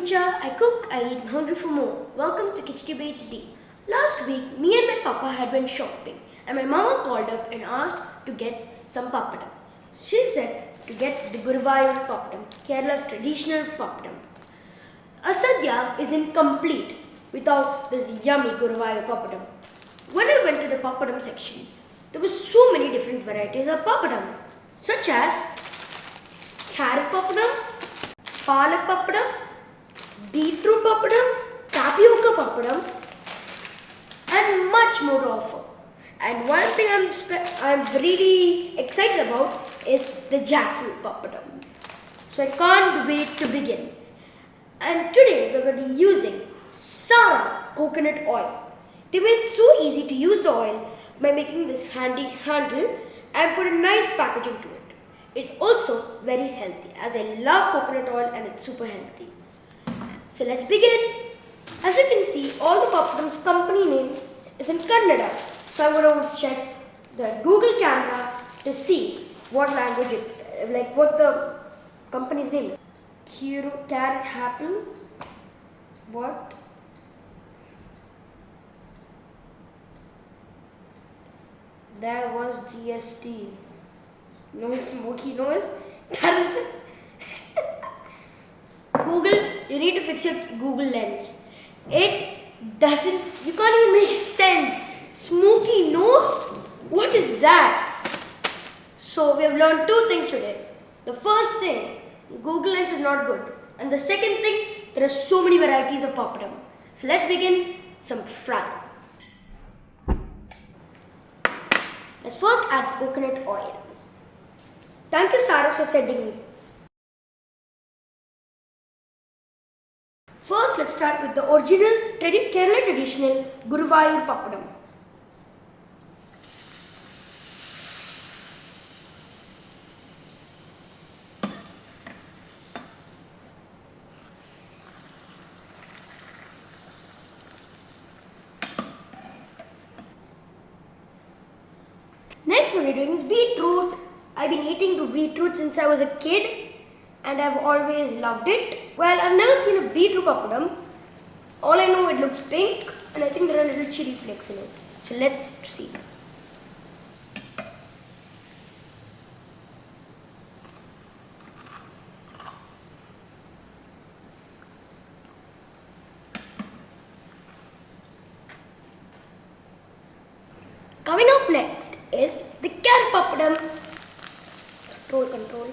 Kicha, I cook, I eat, I'm hungry for more. Welcome to KichaTube HD. Last week, me and my papa had been shopping and my mama called up and asked to get some papadum. She said to get the Guruvayur Papadum, Kerala's traditional papadum. A sadhya isn't complete without this yummy Guruvayur Papadum. When I went to the papadum section, there were so many different varieties of papadum, such as carrot papadum, palak papadum, beetroot papadum, tapioca papadum, and much more to offer. And one thing I'm really excited about is the jackfruit papadum. So I can't wait to begin. And today we're going to be using Saras coconut oil. They made it so easy to use the oil by making this handy handle and put a nice packaging to it. It's also very healthy, as I love coconut oil and it's super healthy. So let's begin. As you can see, all the papadum's company name is in Kannada. So I'm going to check the Google camera to see what language what the company's name is. Carrot apple. What? There was GST. No smoky nose. That is Google, you need to fix your Google lens. It doesn't, you can't even make sense. Smoky nose? What is that? So we have learned two things today. The first thing, Google lens is not good. And the second thing, there are so many varieties of papadum. So let's begin some fry. Let's first add coconut oil. Thank you, Saras, for sending me this. First, let's start with the original Kerala traditional Guruvayur Papadum. Next, what we're doing is beetroot. I've been eating beetroot since I was a kid and I've always loved it. Well, I've never seen a beetroot papadum. All I know, it looks pink and I think there are little chili flakes in it. So let's see. Coming up next is the carrot papadum. Control.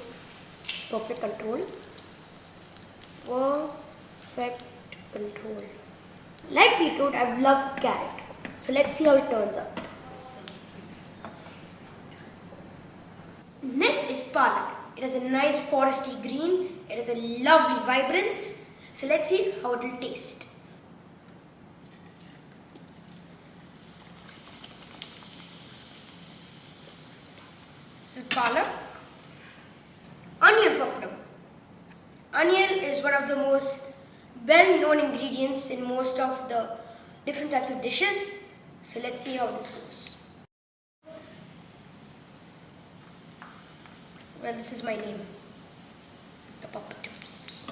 Perfect control. Perfect control. Like beetroot, I've loved carrot. So let's see how it turns out. Next is palak. It has a nice foresty green. It has a lovely vibrance. So let's see how it will taste. This is palak. Onion papadum. Onion is one of the most well-known ingredients in most of the different types of dishes. So let's see how this goes. Well, this is my name, the Papadums.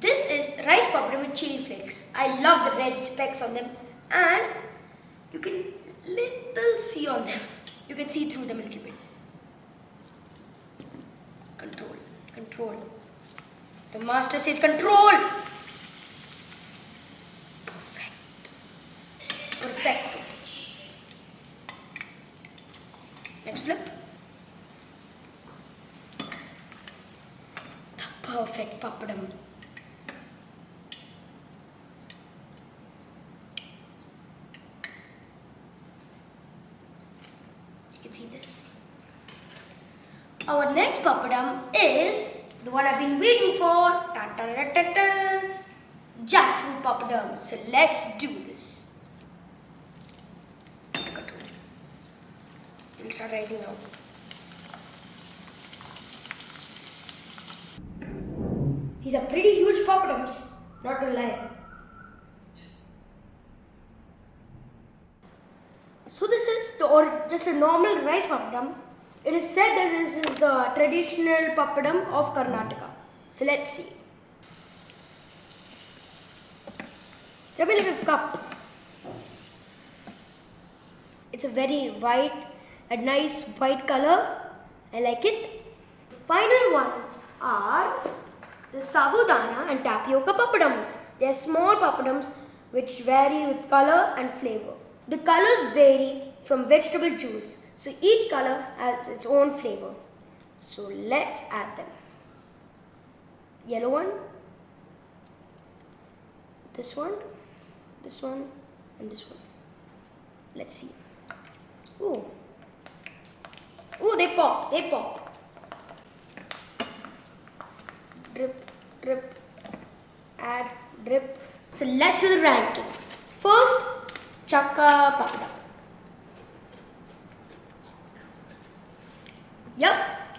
This is rice papadum with chili flakes. I love the red specks on them and you can little see on them. You can see through them a little bit. Control. The master says control. Perfect. Next flip. The perfect papadum. You can see this. Our next papadum is the one I've been waiting for. Jackfruit Papadum. So let's do this. It'll start rising now. These are pretty huge papadums, not to lie. So this is just a normal rice papadum. It is said that this is the traditional papadum of Karnataka. So let's see. Something like a cup. It's a very a nice white color. I like it. The final ones are the sabudana and tapioca papadums. They are small papadums which vary with color and flavor. The colors vary from vegetable juice, so each color has its own flavor. So let's add them. Yellow one, this one, and this one. Let's see. Ooh, they pop. Drip, drip, add, drip. So let's do the ranking. First, Chakka Papadum. Yup,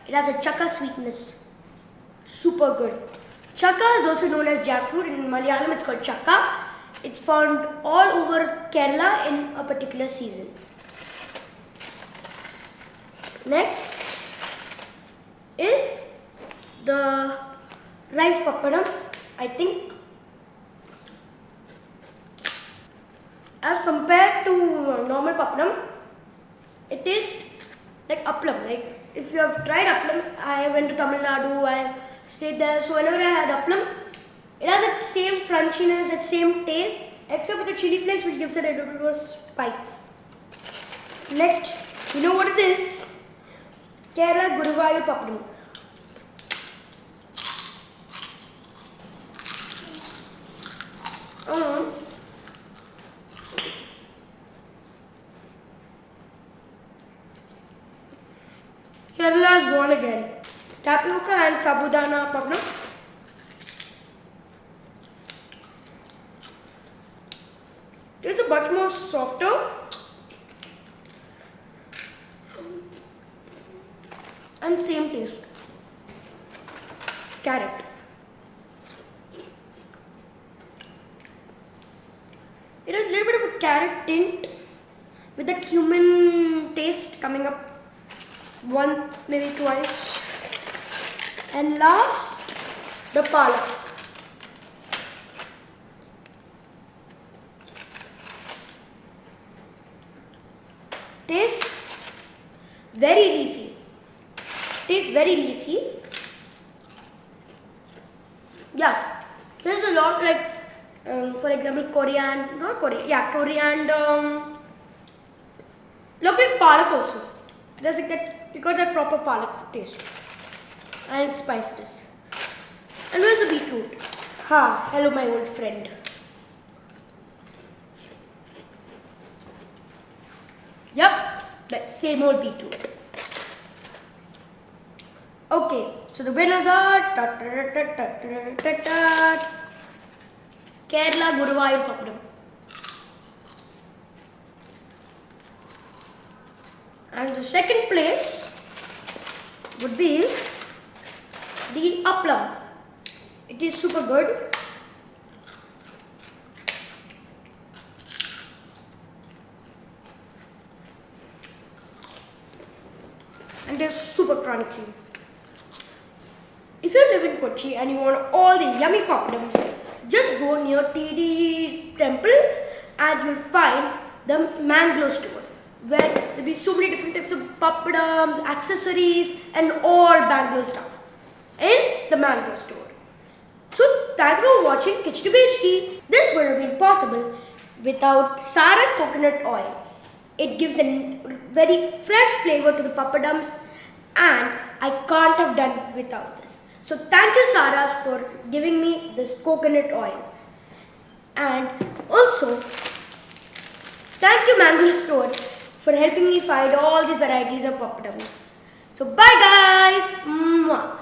it has a chakka sweetness. Super good. Chakka is also known as jackfruit. In Malayalam, it's called chakka. It's found all over Kerala in a particular season. Next is the rice papadum. I think as compared to normal papadum, it tastes like appam. Like if you have tried appam, I went to Tamil Nadu, I stayed there, so whenever I had appam, it has that same crunchiness, that same taste, except with the chili flakes which gives it a little bit more spice. Next, you know what it is? Kerala Guruvayur Papadum. Kerala has won again. Tapioca and sabudana papadum. This is much more softer and same taste. Carrot. It has a little bit of a carrot tint with that cumin taste coming up one, maybe twice. And last, the palak. Tastes very leafy. Tastes very leafy. Yeah, there's a lot like, for example, coriander. Look like palak also. There's like that, you got that proper palak taste and spiciness. And where's the beetroot? Hello my old friend. Yup, that same old beetroot. Okay, so the winners are Kerala Guruvayur Papadum. And the second place would be the appam. It is super good. And they're super crunchy. If you live in Kochi and you want all the yummy papadums, just go near TD Temple and you'll find the mango store, where there'll be so many different types of papadums, accessories and all Bangalore stuff in the mango store. So thank you for watching KichaTube HD. This would have been possible without Saras coconut oil. It gives a very fresh flavor to the papadums and I can't have done without this. So thank you Saras for giving me this coconut oil. And also thank you Mango Store for helping me find all these varieties of papadums. So bye guys. Mwah.